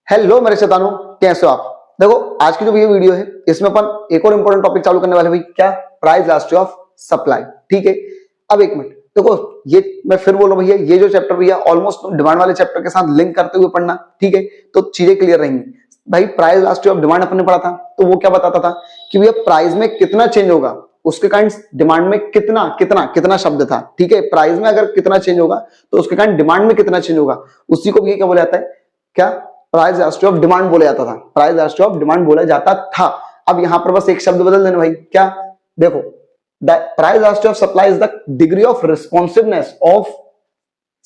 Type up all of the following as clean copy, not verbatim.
Hello मेरे शैतानों, कैसे हो आप। देखो आज की जो ये वीडियो है इसमें अपन एक और इंपॉर्टेंट टॉपिक चालू करने वाले हैं। भाई क्या? Price elasticity of supply. ठीक है, अब एक मिनट देखो, ये मैं फिर बोल रहा हूँ भैया, ये जो चैप्टर भैया ऑलमोस्ट डिमांड वाले चैप्टर के साथ लिंक करते हुए पढ़ना। ठीक है, तो चीजें क्लियर रहेंगी। भाई प्राइस इलास्टिसिटी ऑफ डिमांड अपन ने पढ़ा था, तो वो क्या बताता था कि भैया प्राइस में कितना चेंज होगा, उसके कारण डिमांड में कितना कितना कितना शब्द था। ठीक है, प्राइस में अगर कितना चेंज होगा तो उसके कारण डिमांड में कितना चेंज होगा, उसी को भी क्या बोला जाता है, क्या? प्राइस इलास्टिसिटी ऑफ डिमांड बोला जाता था। प्राइस इलास्टिसिटी ऑफ डिमांड बोला जाता था। अब यहां पर बस एक शब्द बदल देना भाई, क्या? देखो, the price elasticity of supply is the degree of responsiveness of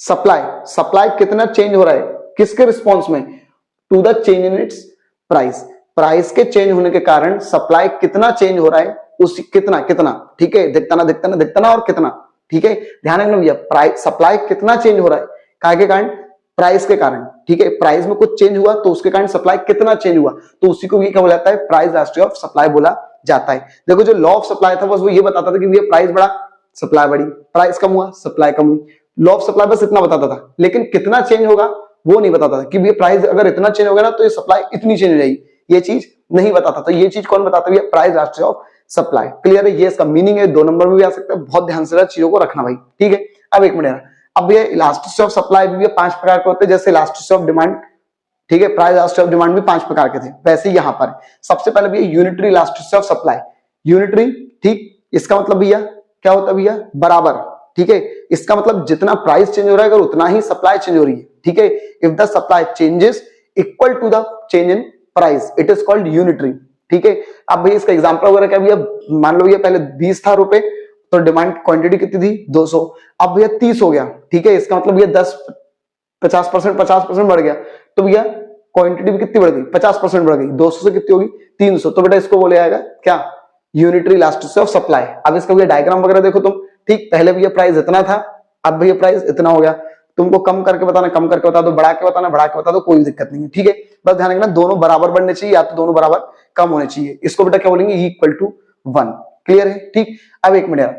supply. Supply कितना चेंज हो रहा है, किसके रिस्पॉन्स में? To the change in its price. Price के चेंज होने के कारण सप्लाई कितना चेंज हो रहा है, उस कितना कितना। ठीक है, दिखता ना दिखता ना दिखता ना और कितना। ठीक है, ध्यान रखना भैया, प्राइस सप्लाई कितना चेंज हो रहा है, काय के कारण? प्राइस के कारण। ठीक है, प्राइस में कुछ चेंज हुआ तो उसके कारण सप्लाई कितना चेंज हुआ, तो उसी को ये क्या बोला जाता है, प्राइस इलास्टिसिटी ऑफ सप्लाई बोला जाता है। देखो जो लॉ ऑफ सप्लाई था बस वो ये बताता था कि ये प्राइस बढ़ा सप्लाई बढ़ी, प्राइस कम हुआ सप्लाई कम हुई। लॉ ऑफ सप्लाई बस इतना बताता था, लेकिन कितना चेंज होगा वो नहीं बताता था कि ये प्राइस अगर इतना चेंज होगा ना तो ये सप्लाई इतनी चेंज हो जाएगी, ये चीज नहीं बताता। तो ये चीज कौन बताता है? Price elasticity of supply. Clear है, ये इसका मीनिंग है। 2 नंबर में भी आ सकता है, बहुत ध्यान से चीजों को रखना भाई। ठीक है, अब एक मिनट, अब ये इलास्टिसिटी ऑफ सप्लाई भी 5 प्रकार के होते हैं, जैसे इलास्टिसिटी ऑफ डिमांड। ठीक है, प्राइस इलास्टिसिटी ऑफ डिमांड भी 5 प्रकार के थे, वैसे यहां पर सबसे पहले भी unitary elasticity of supply. Unitary, ठीक, इसका मतलब भैया क्या होता है भैया? बराबर। ठीक है, इसका मतलब जितना प्राइस चेंज हो रहा है अगर उतना ही सप्लाई चेंज हो रही है। ठीक है, if the supply changes equal to the change in price it is called unitary. ठीक है, अब भैया इसका एग्जांपल वगैरह क्या भैया? मान लो ये पहले 20 था रुपए, तो डिमांड क्वांटिटी कितनी थी? 200, अब भैया 30 हो गया। ठीक है, इसका मतलब ये 50% बढ़ गया, तो भैया क्वांटिटी भी कितनी बढ़ गई? 50% बढ़ गई। 200 से कितनी होगी? 300। तो बेटा इसको बोले जाएगा क्या? Unitary elasticity of supply. अब इसका भैया डायग्राम वगैरह देखो तुम। ठीक, पहले भैया प्राइस इतना था, अब भैया प्राइस इतना हो गया। तुमको कम करके बताना कम करके बता दो, बढ़ा के बताना बढ़ा के बता दो, कोई दिक्कत नहीं है। ठीक है, बस ध्यान रखना दोनों बराबर बढ़ने चाहिए या तो दोनों बराबर कम होने चाहिए। इसको बेटा क्या बोलेंगे? Equal to 1। क्लियर है? ठीक, अब एक minute,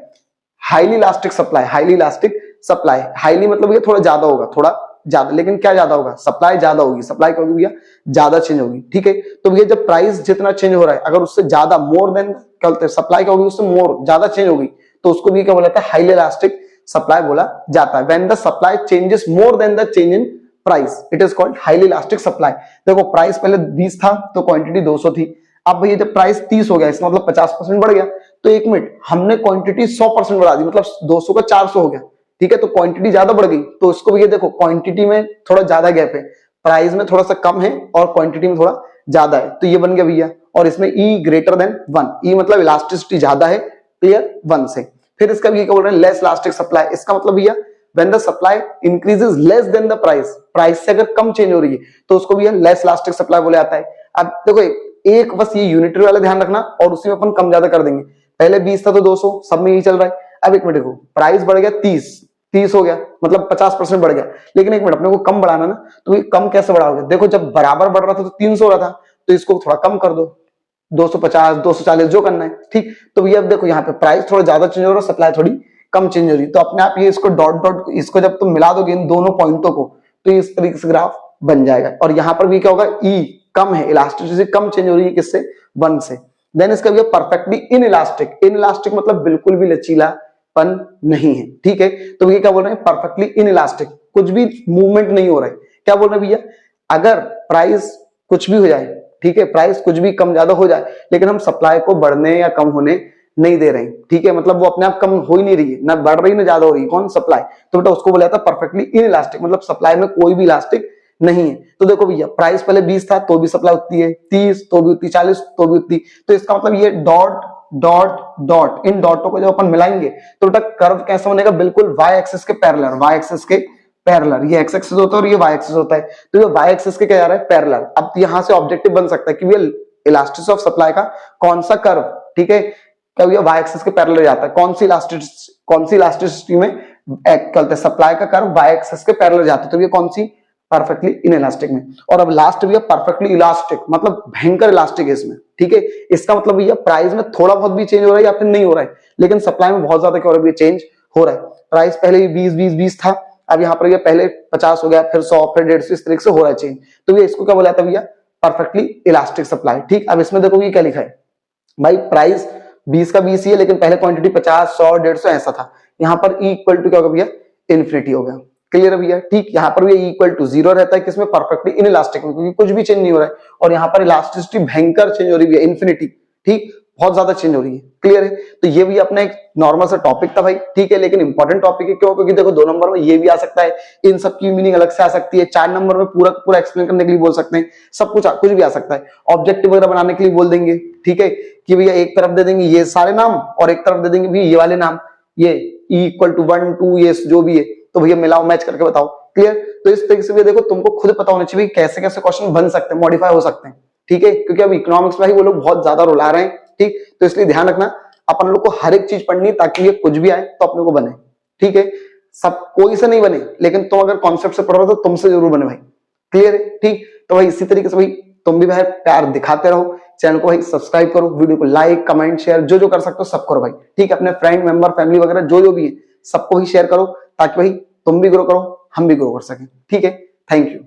highly elastic supply. Highly elastic supply, highly मतलब ये थोड़ा ज्यादा होगा, थोड़ा ज्यादा, लेकिन क्या ज्यादा होगा? सप्लाई ज्यादा होगी। सप्लाई क्या होगी भैया? ज्यादा चेंज होगी। ठीक है, तो भैया जब प्राइस जितना चेंज हो रहा है अगर उससे ज्यादा, मोर देन, क्या बोलते हैं, सप्लाई क्या होगी? उससे मोर, ज्यादा चेंज होगी, तो उसको भी क्या बोला जाता है? हाईली इलास्टिक सप्लाई बोला जाता है। When the supply changes more than the change in price it is called highly elastic supply. देखो प्राइस पहले 20 था तो क्वांटिटी 200 थी, अब भैया जब प्राइस 30 हो गया इसका मतलब 50% बढ़ गया। तो एक मिनट, हमने क्वांटिटी 100% बढ़ा दी, मतलब 200 का 400 हो गया। ठीक है, तो क्वांटिटी ज्यादा बढ़ गई, तो इसको भैया देखो क्वांटिटी में थोड़ा ज्यादा गैप है, प्राइस में थोड़ा सा कम है और क्वांटिटी में थोड़ा ज्यादा है, तो ये बन गया भैया। और इसमें E ग्रेटर देन 1, E मतलब इलास्टिसिटी ज्यादा है, क्लियर, 1 से। फिर इसका भी क्या बोल रहे हैं? Less elastic supply. इसका मतलब भैया when the supply increases less than the price, price से अगर कम चेंज हो रही है तो उसको भी लेस इलास्टिक सप्लाई बोला जाता है। अब देखो एक बस ये यूनिटरी वाला ध्यान रखना, और उसी में अपन कम ज्यादा कर देंगे। पहले 20 था तो 200, सब में यही चल रहा है। अब एक मिनट देखो, प्राइस बढ़ गया 30 हो गया, मतलब 50% बढ़ गया, लेकिन एक मिनट अपने को कम बढ़ाना ना, तो ये कम कैसे बढ़ाओगे? देखो जब बराबर बढ़ रहा था तो 300 हो रहा था, तो इसको थोड़ा कम कर दो, 250 240 जो करना है। ठीक, तो भैया अब देखो यहाँ पे प्राइस थोड़ा ज्यादा चेंज हो रहा है, सप्लाई थोड़ी कम चेंज हो रही है, तो अपने आप ये इसको डॉट डॉट, इसको जब तुम मिला दोगे इन दोनों पॉइंटों को तो इस तरीके से ग्राफ बन जाएगा। और यहाँ पर भी क्या होगा? ई कम है, इलास्टिसिटी कम चेंज हो रही है, किससे? 1 से। देन इसका भैया perfectly in elastic. In elastic मतलब बिल्कुल भी लचीलापन नहीं है। ठीक है, तो भैया क्या बोल रहे हैं? परफेक्टली इन इलास्टिक, कुछ भी मूवमेंट नहीं हो रहा है। क्या बोल रहे हैं भैया? अगर प्राइस कुछ भी हो जाए, ठीक है, प्राइस कुछ भी कम ज्यादा हो जाए, लेकिन हम सप्लाई को बढ़ने या कम होने नहीं दे रहे हैं। ठीक है, मतलब वो अपने आप कम हो ही नहीं रही है, ना बढ़ रही ना ज्यादा हो रही है, कौन? सप्लाई। तो बेटा उसको बोला जाता है परफेक्टली इन इलास्टिक, मतलब सप्लाई में कोई भी इलास्टिक नहीं है। तो देखो भैया प्राइस पहले 20 था तो भी सप्लाई उतनी है, 30 तो भी उतनी, 40 तो भी उतनी, तो इसका मतलब ये डॉट डॉट डॉट, इन डॉटों को जब अपन मिलाएंगे तो बेटा कर्व कैसा बनेगा? बिल्कुल वाई एक्सिस के पैरेलल, वाई एक्सिस के पैरेलल। ये एक्स एक्सिस होता है और ये वाई एक्सिस होता है, तो ये वाई एक्सिस के क्या जा रहा है? पैरेलल। अब यहां से ऑब्जेक्टिव बन सकता है कि भैया इलास्टिसिटी ऑफ सप्लाई का कौन सा कर्व, ठीक है, क्या भैया वाई एक्सिस के पैरेलल जाता है? कौन सी इलास्टिसिटी में कहते हैं सप्लाई का कर्व वाई एक्सिस के पैरेलल जाता है, तो ये कौन सी? परफेक्टली इनइलास्टिक में। और अब लास्ट भैया परफेक्टली इलास्टिक, मतलब भयंकर इलास्टिक है इसमें। ठीक है, इसका मतलब भैया प्राइस में थोड़ा बहुत भी चेंज हो रहा है या फिर नहीं हो रहा है, लेकिन सप्लाई में बहुत ज्यादा क्या हो रहा है? चेंज हो रहा है। प्राइस पहले 20 था, अब यहाँ पर ये पहले 50 हो गया, फिर 100, फिर 150, इस तरीके से हो रहा है चेंज। तो ये इसको क्या बोला था भैया, परफेक्टली इलास्टिक सप्लाई। ठीक, अब इसमें देखो ये क्या लिखा है भाई, प्राइस 20 का 20 ही है, लेकिन पहले क्वांटिटी 50, 100, 150 ऐसा था। यहाँ पर E इक्वल टू क्या होगा भैया, इन्फिनिटी हो गया। क्लियर है भैया? ठीक, यहाँ पर भी इक्वल टू 0 रहता है किसमें, परफेक्टली इन इलास्टिक में, क्योंकि कुछ भी चेंज नहीं हो रहा है। और यहाँ पर इलास्टिसिटी भयंकर चेंज हो रही है, इन्फिनिटी। ठीक, बहुत ज्यादा चेंज हो रही है। क्लियर है? तो ये भी अपना एक नॉर्मल सा टॉपिक था भाई, ठीक है, लेकिन इंपॉर्टेंट टॉपिक है। क्यों? क्योंकि देखो 2 नंबर में ये भी आ सकता है, इन सब की मीनिंग अलग से आ सकती है। 4 नंबर में पूरा पूरा एक्सप्लेन करने के लिए बोल सकते हैं, सब कुछ भी आ सकता है। ऑब्जेक्टिव वगैरह बनाने के लिए बोल देंगे, ठीक है, कि भैया एक तरफ दे देंगे ये सारे नाम और एक तरफ दे देंगे भैया ये वाले नाम, ये E इक्वल टू 1, 2, ये जो भी है, तो भैया मिलाओ मैच करके बताओ। क्लियर? तो इस तरीके से भी देखो तुमको खुद पता होना चाहिए कैसे कैसे क्वेश्चन बन सकते हैं, मॉडिफाई हो सकते हैं। ठीक है, क्योंकि अब इकोनॉमिक्स में ही वो लोग बहुत ज्यादा रुला रहे हैं। ठीक, तो इसलिए ध्यान रखना, अपन लोग को हर एक चीज पढ़नी ताकि ये कुछ भी आए तो अपने को बने। ठीक है, सब कोई से नहीं बने, लेकिन तुम अगर कॉन्सेप्ट से पढ़ रहे हो तो तुमसे जरूर बने भाई। क्लियर है? ठीक, तो भाई इसी तरीके से भाई तुम भी भाई प्यार दिखाते रहो, चैनल को भाई सब्सक्राइब करो, वीडियो को लाइक, कमेंट, शेयर जो जो कर सकते हो सब करो भाई। ठीक है, अपने फ्रेंड, मेंबर, फैमिली वगैरह जो जो भी है सबको ही शेयर करो, ताकि भाई तुम भी ग्रो करो, हम भी ग्रो कर सकें। ठीक है, थैंक यू।